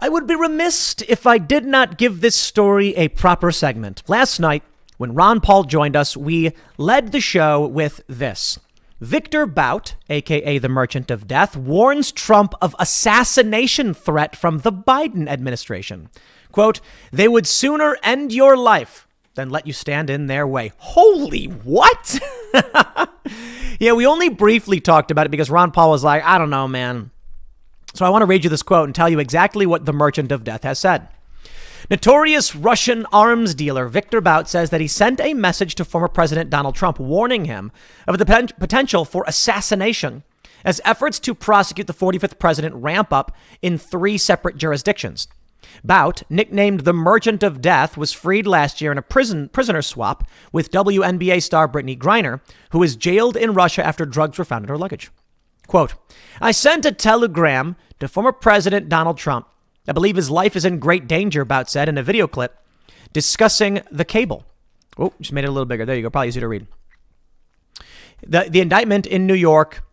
I would be remiss if I did not give this story a proper segment. Last night, when Ron Paul joined us, we led the show with this. Victor Bout, a.k.a. the Merchant of Death, warns Trump of assassination threat from the Biden administration. Quote, they would sooner end your life than let you stand in their way. Holy what? Yeah, we only briefly talked about it because Ron Paul was like, I don't know, man. So I want to read you this quote and tell you exactly what the Merchant of Death has said. Notorious Russian arms dealer Victor Bout says that he sent a message to former President Donald Trump warning him of the potential for assassination as efforts to prosecute the 45th president ramp up in 3 separate jurisdictions. Bout, nicknamed the Merchant of Death, was freed last year in a prisoner swap with WNBA star Brittany Griner, who is jailed in Russia after drugs were found in her luggage. Quote, I sent a telegram to former President Donald Trump. I believe his life is in great danger, Bout said in a video clip discussing the cable. Oh, just made it a little bigger. There you go. Probably easy to read. The indictment in New York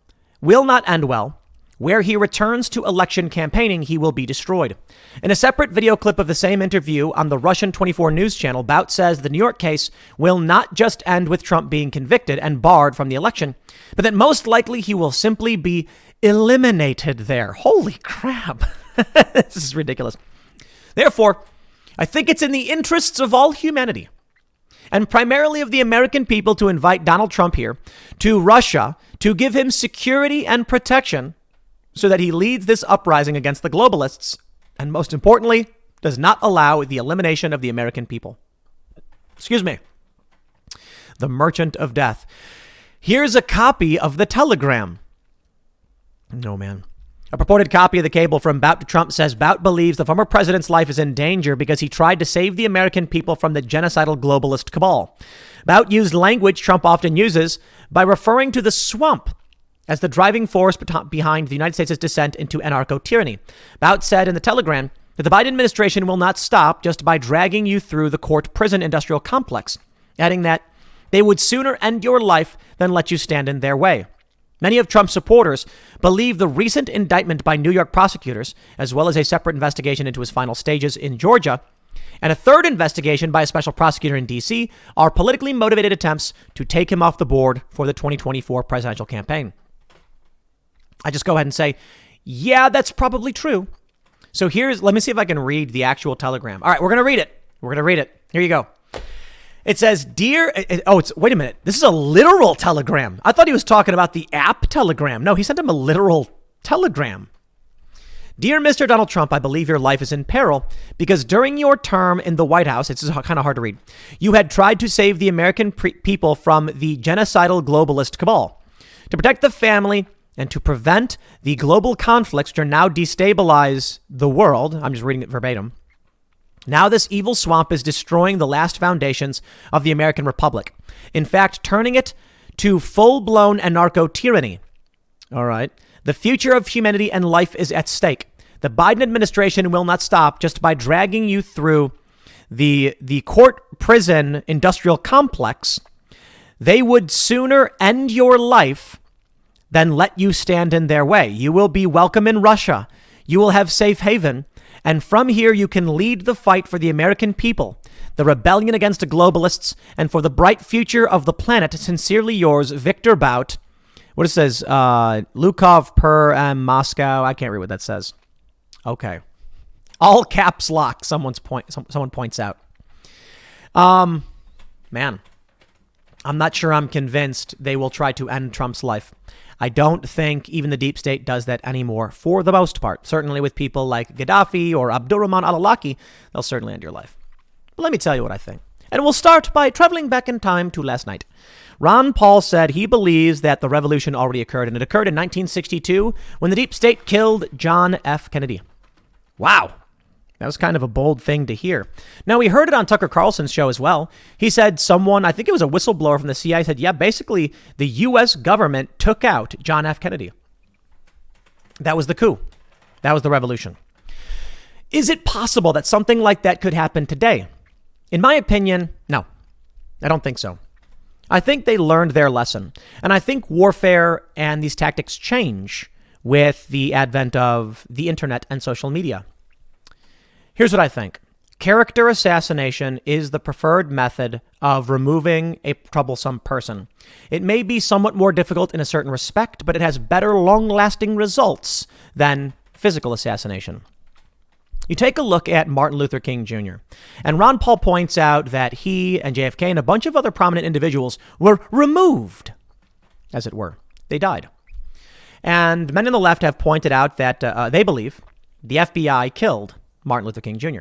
will not end well. Where he returns to election campaigning, he will be destroyed. In a separate video clip of the same interview on the Russian 24 news channel, Bout says the New York case will not just end with Trump being convicted and barred from the election, but that most likely he will simply be eliminated there. Holy crap. This is ridiculous. Therefore, I think it's in the interests of all humanity, and primarily of the American people, to invite Donald Trump here to Russia to give him security and protection so that he leads this uprising against the globalists, and most importantly, does not allow the elimination of the American people. Excuse me. The Merchant of Death. Here's a copy of the telegram. No, man. A purported copy of the cable from Bout to Trump says Bout believes the former president's life is in danger because he tried to save the American people from the genocidal globalist cabal. Bout used language Trump often uses by referring to the swamp as the driving force behind the United States' descent into anarcho-tyranny. Bout said in the telegram that the Biden administration will not stop just by dragging you through the court prison industrial complex, adding that they would sooner end your life than let you stand in their way. Many of Trump's supporters believe the recent indictment by New York prosecutors, as well as a separate investigation into his final stages in Georgia, and a third investigation by a special prosecutor in D.C., are politically motivated attempts to take him off the board for the 2024 presidential campaign. I just go ahead and say, yeah, that's probably true. So let me see if I can read the actual telegram. All right, we're going to read it. Here you go. It says, wait a minute. This is a literal telegram. I thought he was talking about the app Telegram. No, he sent him a literal telegram. Dear Mr. Donald Trump, I believe your life is in peril because during your term in the White House, it's kind of hard to read, you had tried to save the American people from the genocidal globalist cabal. To protect the family and to prevent the global conflicts which are now destabilize the world, I'm just reading it verbatim. Now this evil swamp is destroying the last foundations of the American Republic. In fact, turning it to full-blown anarcho-tyranny. All right. The future of humanity and life is at stake. The Biden administration will not stop just by dragging you through the court prison industrial complex. They would sooner end your life than let you stand in their way. You will be welcome in Russia. You will have safe haven. And from here, you can lead the fight for the American people, the rebellion against the globalists, and for the bright future of the planet. Sincerely yours, Victor Bout. What it says, Lukov per Moscow. I can't read what that says. Okay. All caps lock, someone points out. Man, I'm not sure I'm convinced they will try to end Trump's life. I don't think even the deep state does that anymore for the most part. Certainly with people like Gaddafi or Abdurrahman al-Awlaki, they'll certainly end your life. But let me tell you what I think. And we'll start by traveling back in time to last night. Ron Paul said he believes that the revolution already occurred, and it occurred in 1962 when the deep state killed John F. Kennedy. Wow. That was kind of a bold thing to hear. Now, we heard it on Tucker Carlson's show as well. He said I think it was a whistleblower from the CIA, said, yeah, basically the U.S. government took out John F. Kennedy. That was the coup. That was the revolution. Is it possible that something like that could happen today? In my opinion, no, I don't think so. I think they learned their lesson. And I think warfare and these tactics change with the advent of the internet and social media. Here's what I think. Character assassination is the preferred method of removing a troublesome person. It may be somewhat more difficult in a certain respect, but it has better long-lasting results than physical assassination. You take a look at Martin Luther King Jr., and Ron Paul points out that he and JFK and a bunch of other prominent individuals were removed, as it were. They died. And many on the left have pointed out that they believe the FBI killed Martin Luther King Jr.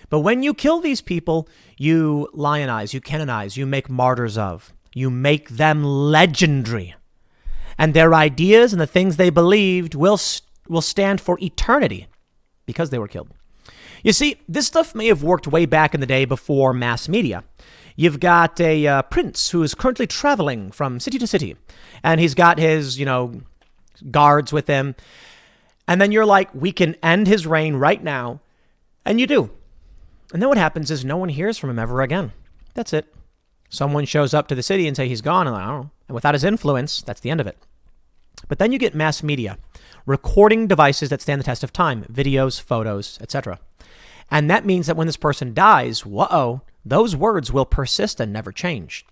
But when you kill these people, you lionize, you canonize, you make martyrs of. You make them legendary. And their ideas and the things they believed will stand for eternity because they were killed. You see, this stuff may have worked way back in the day before mass media. You've got a prince who is currently traveling from city to city, and he's got his, guards with him. And then you're like, we can end his reign right now. And you do. And then what happens is no one hears from him ever again. That's it. Someone shows up to the city and say he's gone. And I don't know. And without his influence, that's the end of it. But then you get mass media, recording devices that stand the test of time, videos, photos, etc. And that means that when this person dies, those words will persist and never change.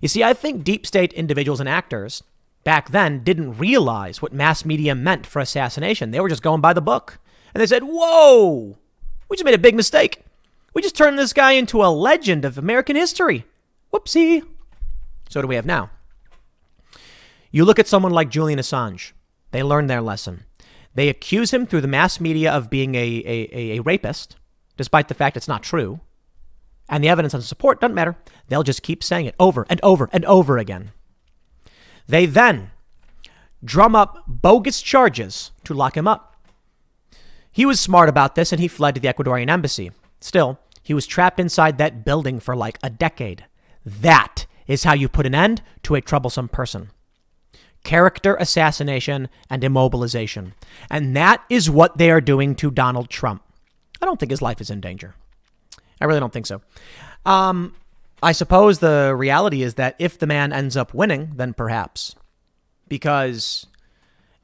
You see, I think deep state individuals and actors back then didn't realize what mass media meant for assassination. They were just going by the book. And they said, whoa, we just made a big mistake. We just turned this guy into a legend of American history. Whoopsie. So what do we have now? You look at someone like Julian Assange. They learned their lesson. They accuse him through the mass media of being a rapist, despite the fact it's not true. And the evidence and support doesn't matter. They'll just keep saying it over and over and over again. They then drum up bogus charges to lock him up. He was smart about this and he fled to the Ecuadorian embassy. Still, he was trapped inside that building for like a decade. That is how you put an end to a troublesome person. Character assassination and immobilization. And that is what they are doing to Donald Trump. I don't think his life is in danger. I really don't think so. I suppose the reality is that if the man ends up winning, then perhaps. Because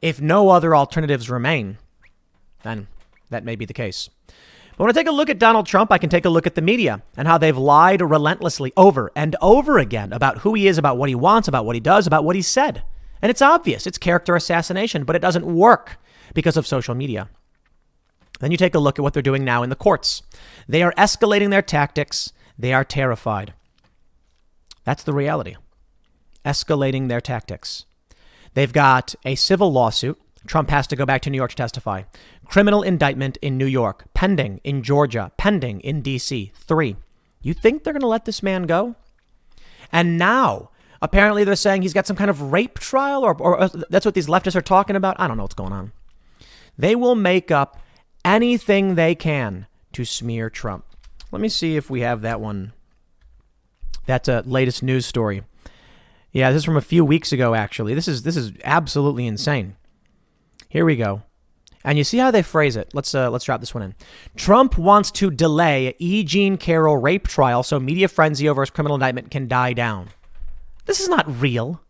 if no other alternatives remain, then that may be the case. But when I take a look at Donald Trump, I can take a look at the media and how they've lied relentlessly over and over again about who he is, about what he wants, about what he does, about what he said. And it's obvious. It's character assassination, but it doesn't work because of social media. Then you take a look at what they're doing now in the courts. They are escalating their tactics. They are terrified. That's the reality. Escalating their tactics. They've got a civil lawsuit. Trump has to go back to New York to testify. Criminal indictment in New York, pending in Georgia, pending in D.C. 3. You think they're going to let this man go? And now, apparently they're saying he's got some kind of rape trial, or that's what these leftists are talking about. I don't know what's going on. They will make up anything they can to smear Trump. Let me see if we have that one. That's a latest news story. Yeah, this is from a few weeks ago, actually. This is absolutely insane. Here we go. And you see how they phrase it. Let's drop this one in. Trump wants to delay E. Jean Carroll rape trial so media frenzy over his criminal indictment can die down. This is not real.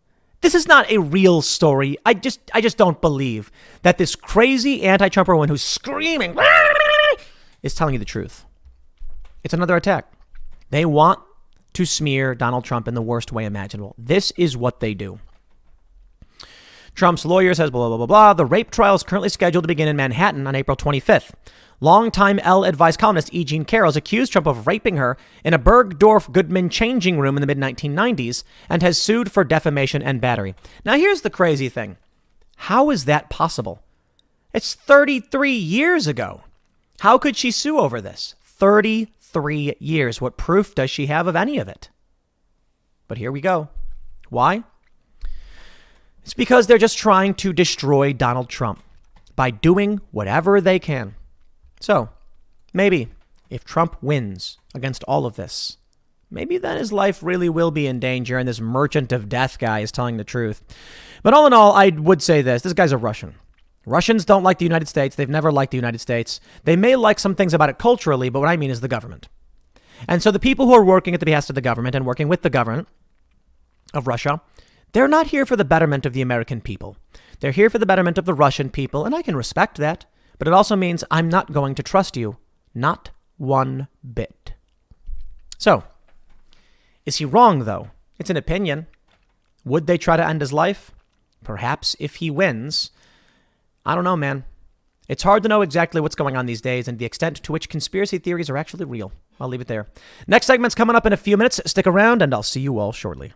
This is not a real story. I just don't believe that this crazy anti-Trumper woman who's screaming is telling you the truth. It's another attack. They want to smear Donald Trump in the worst way imaginable. This is what they do. Trump's lawyer says, blah, blah, blah, blah. The rape trial is currently scheduled to begin in Manhattan on April 25th. Longtime Elle Advice columnist E. Jean Carroll has accused Trump of raping her in a Bergdorf Goodman changing room in the mid-1990s and has sued for defamation and battery. Now, here's the crazy thing. How is that possible? It's 33 years ago. How could she sue over this? 33 years. What proof does she have of any of it? But here we go. Why? It's because they're just trying to destroy Donald Trump by doing whatever they can. So, maybe if Trump wins against all of this, maybe then his life really will be in danger and this merchant of death guy is telling the truth. But all in all, I would say this guy's a Russian. Russians don't like the United States. They've never liked the United States. They may like some things about it culturally, but what I mean is the government. And so the people who are working at the behest of the government and working with the government of Russia, they're not here for the betterment of the American people. They're here for the betterment of the Russian people, and I can respect that. But it also means I'm not going to trust you Not one bit. So, is he wrong, though? It's an opinion. Would they try to end his life? Perhaps if he wins. I don't know, man. It's hard to know exactly what's going on these days and the extent to which conspiracy theories are actually real. I'll leave it there. Next segment's coming up in a few minutes. Stick around, and I'll see you all shortly.